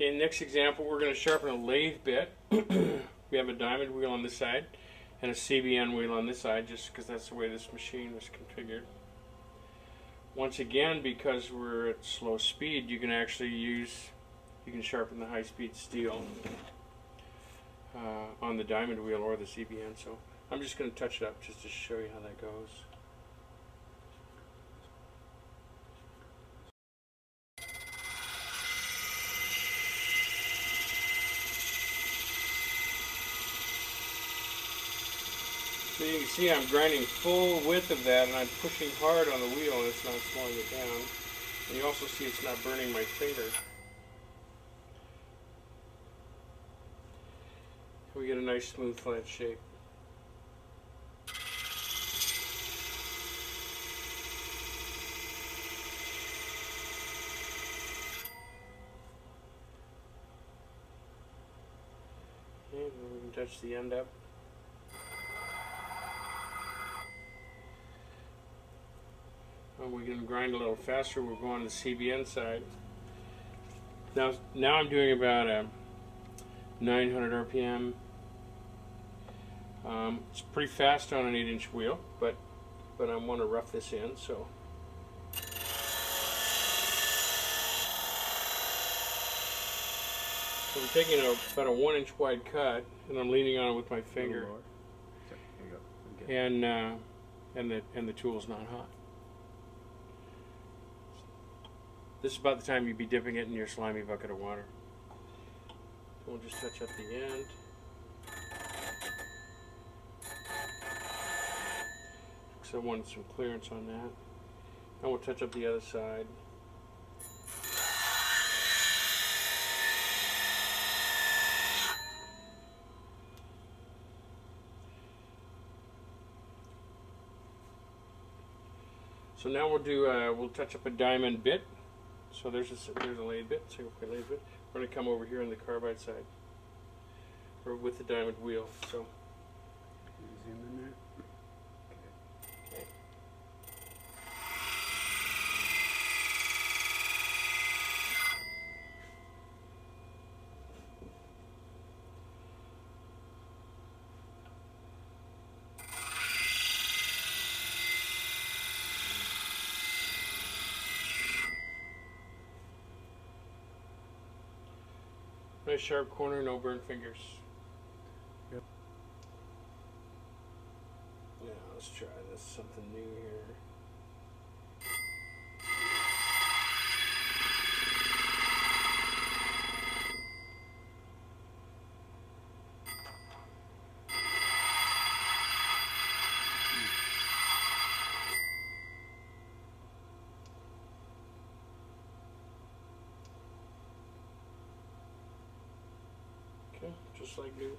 Okay, next example, we're going to sharpen a lathe bit. We have a diamond wheel on this side and a CBN wheel on this side, just because that's the way this machine was configured. Once again, because we're at slow speed, you can sharpen the high-speed steel on the diamond wheel or the CBN. So I'm just going to touch it up just to show you how that goes. So you can see I'm grinding full width of that, and I'm pushing hard on the wheel and it's not slowing it down. And you also see it's not burning my finger. We get a nice smooth flat shape. Okay, then we can touch the end up. We can grind a little faster. We'll go on the CBN side. Now I'm doing about a 900 RPM. It's pretty fast on an 8-inch wheel, but I want to rough this in, so. So I'm taking about a 1-inch wide cut, and I'm leaning on it with my finger. There you go. And the tool's not hot. This is about the time you'd be dipping it in your slimy bucket of water. So we'll just touch up the end. Because I wanted some clearance on that. And we'll touch up the other side. So now we'll touch up a diamond bit. So there's a lathe bit, single point lathe bit. We're going to come over here on the carbide side, or with the diamond wheel. So zoom in there. Okay. Nice sharp corner, no burnt fingers. Yep. Yeah, let's try this, something new here. Okay, just like new.